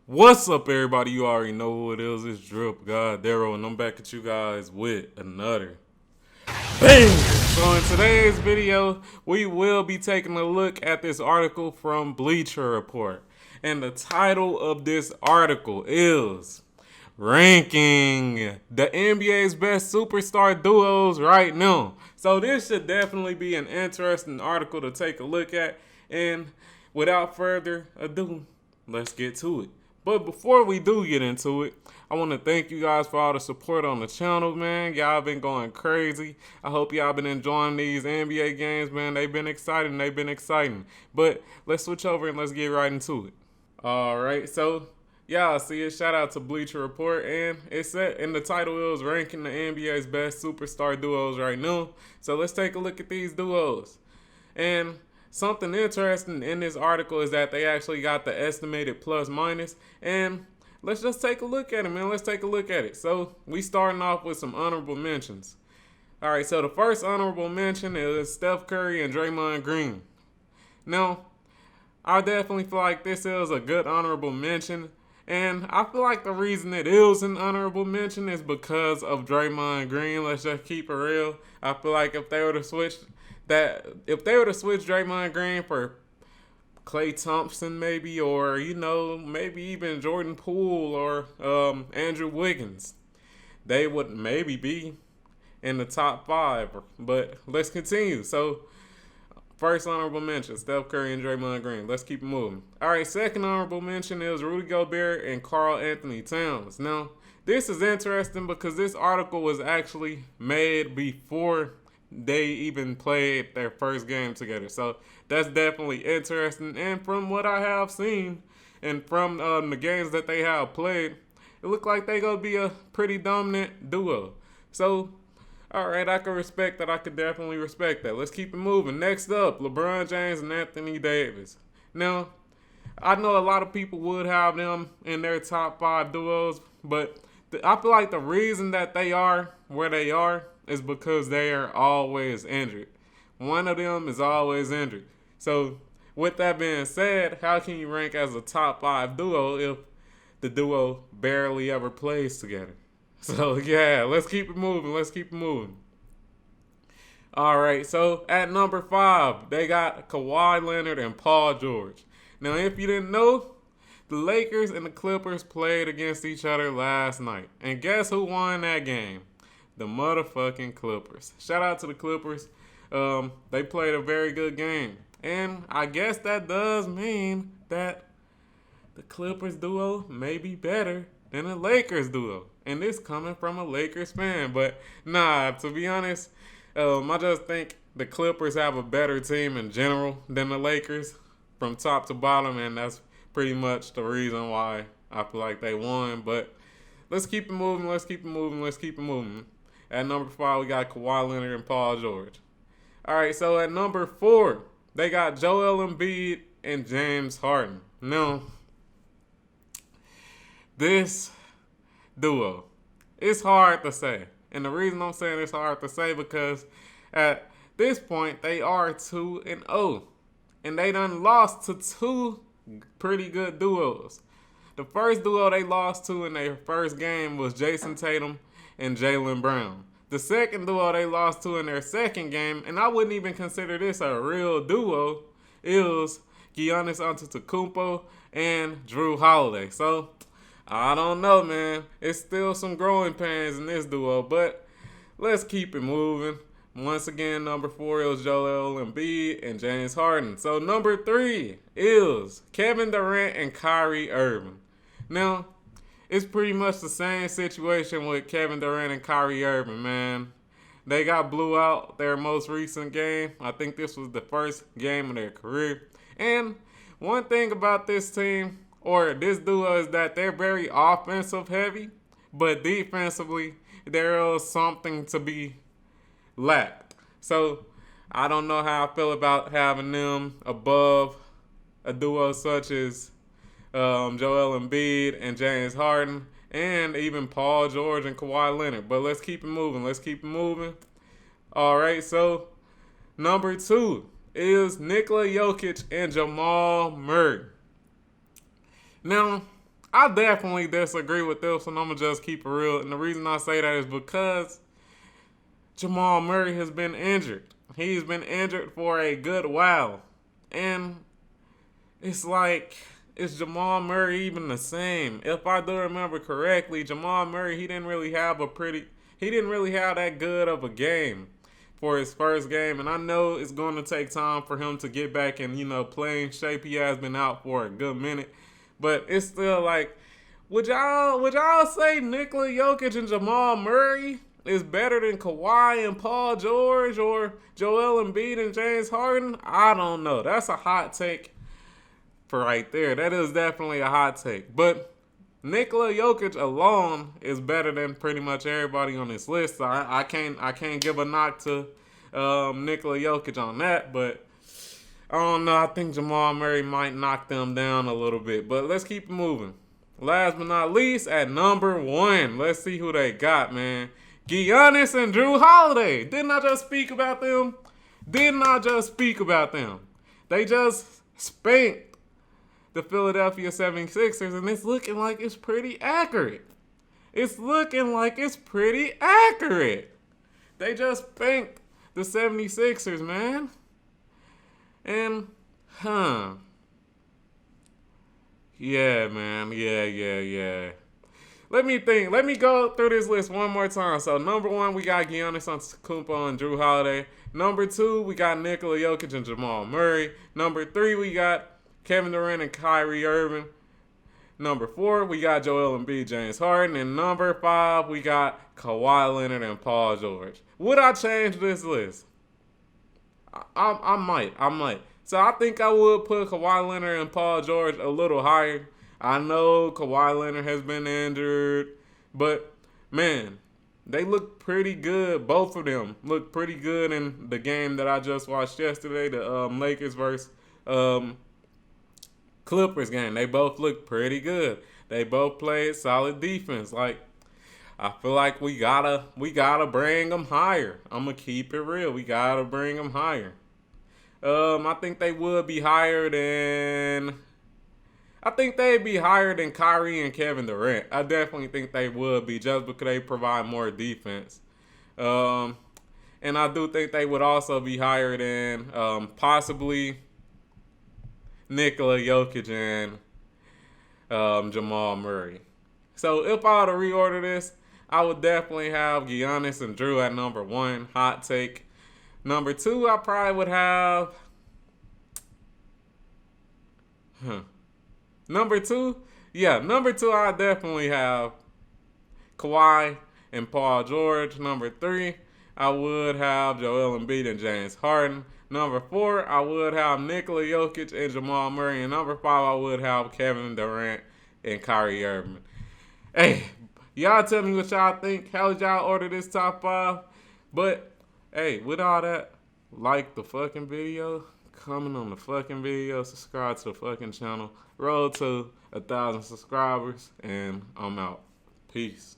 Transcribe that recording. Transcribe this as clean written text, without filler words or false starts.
What's up, everybody? You already know who it is. It's DripGodDero, and I'm back at you guys with another bang. So in today's video, we will be taking a look at this article from Bleacher Report. And the title of this article is ranking the NBA's best superstar duos right now. So this should definitely be an interesting article to take a look at. And without further ado, let's get to it. But before we do get into it, I want to thank you guys for all the support on the channel, man. Y'all been going crazy. I hope y'all been enjoying these NBA games, man. They've been exciting. But let's switch over and let's get right into it. All right, so y'all see it. Shout out to Bleacher Report, and it said in the title is ranking the NBA's best superstar duos right now. So let's take a look at these duos. And something interesting in this article is that they actually got the estimated plus minus, and let's just take a look at it, man. Let's take a look at it. So we starting off with some honorable mentions. All right, so the first honorable mention is Steph Curry and Draymond Green. Now, I definitely feel like this is a good honorable mention, and I feel like the reason it is an honorable mention is because of Draymond Green. Let's just keep it real. I feel like if they were to switch Draymond Green for Klay Thompson maybe, or maybe even Jordan Poole or Andrew Wiggins, they would maybe be in the top 5. But let's continue. So first honorable mention, Steph Curry and Draymond Green. Let's keep it moving. All right, second honorable mention is Rudy Gobert and Karl Anthony Towns. Now, this is interesting because this article was actually made before they even played their first game together. So that's definitely interesting. And from what I have seen and from the games that they have played, it looked like they going to be a pretty dominant duo. So, all right, I can respect that. I could definitely respect that. Let's keep it moving. Next up, LeBron James and Anthony Davis. Now, I know a lot of people would have them in their top 5 duos, but I feel like the reason that they are where they are is because they are always injured. One of them is always injured. So, with that being said, how can you rank as a top 5 duo if the duo barely ever plays together? So, yeah, let's keep it moving. All right, so at number 5, they got Kawhi Leonard and Paul George. Now, if you didn't know, the Lakers and the Clippers played against each other last night. And guess who won that game? The motherfucking Clippers. Shout out to the Clippers. They played a very good game. And I guess that does mean that the Clippers duo may be better than the Lakers duo. And this coming from a Lakers fan. But nah, to be honest, I just think the Clippers have a better team in general than the Lakers from top to bottom. And that's pretty much the reason why I feel like they won. But let's keep it moving. At number 5, we got Kawhi Leonard and Paul George. All right, so at number 4, they got Joel Embiid and James Harden. Now, this duo, it's hard to say. And the reason I'm saying it's hard to say because at this point, they are 2-0. And they done lost to 2 pretty good duos. The first duo they lost to in their first game was Jason Tatum and Jaylen Brown. The second duo they lost to in their second game, and I wouldn't even consider this a real duo, is Giannis Antetokounmpo and Drew Holiday. So, I don't know, man. It's still some growing pains in this duo, but let's keep it moving. Once again, number 4 is Joel Embiid and James Harden. So, number 3 is Kevin Durant and Kyrie Irving. Now, it's pretty much the same situation with Kevin Durant and Kyrie Irving, man. They got blew out their most recent game. I think this was the first game of their career. And one thing about this team, or this duo, is that they're very offensive heavy, but defensively, there is something to be lacked. So, I don't know how I feel about having them above a duo such as Joel Embiid and James Harden, and even Paul George and Kawhi Leonard. But let's keep it moving. All right, so number 2 is Nikola Jokic and Jamal Murray. Now, I definitely disagree with this, and I'm gonna just keep it real. And the reason I say that is because Jamal Murray has been injured. He's been injured for a good while, and it's like, is Jamal Murray even the same? If I do remember correctly, Jamal Murray, he didn't really have that good of a game for his first game. And I know it's going to take time for him to get back in, playing shape. He has been out for a good minute. But it's still like, would y'all say Nikola Jokic and Jamal Murray is better than Kawhi and Paul George, or Joel Embiid and James Harden? I don't know. That's a hot take for right there. That is definitely a hot take. But Nikola Jokic alone is better than pretty much everybody on this list. So I can't give a knock to Nikola Jokic on that. But I don't know. I think Jamal Murray might knock them down a little bit. But let's keep it moving. Last but not least, at number 1, let's see who they got, man. Giannis and Jrue Holiday. Didn't I just speak about them? They just spanked the Philadelphia 76ers, and it's looking like it's pretty accurate. They just spanked the 76ers, man. And, yeah, man. Yeah. Let me think. Let me go through this list one more time. So, number 1, we got Giannis Antetokounmpo and Jrue Holiday. Number 2, we got Nikola Jokic and Jamal Murray. Number 3, we got Kevin Durant and Kyrie Irving. Number 4, we got Joel Embiid, James Harden. And number 5, we got Kawhi Leonard and Paul George. Would I change this list? I might. So I think I would put Kawhi Leonard and Paul George a little higher. I know Kawhi Leonard has been injured, but, man, they look pretty good. Both of them look pretty good in the game that I just watched yesterday, the Lakers versus Clippers game. They both look pretty good. They both played solid defense. Like, I feel like we gotta bring them higher. I'm gonna keep it real. We gotta bring them higher. I think they would be higher than. I think they'd be higher than Kyrie and Kevin Durant. I definitely think they would be, just because they provide more defense. And I do think they would also be higher than possibly Nikola Jokic and Jamal Murray. So if I were to reorder this, I would definitely have Giannis and Jrue at number 1. Hot take. Number 2, I probably would have. Number 2, I definitely have Kawhi and Paul George. Number 3, I would have Joel Embiid and James Harden. Number 4, I would have Nikola Jokic and Jamal Murray. And number 5, I would have Kevin Durant and Kyrie Irving. Hey, y'all tell me what y'all think. How did y'all order this top 5? But, hey, with all that, like the fucking video, comment on the fucking video, subscribe to the fucking channel. Roll to 1,000 subscribers, and I'm out. Peace.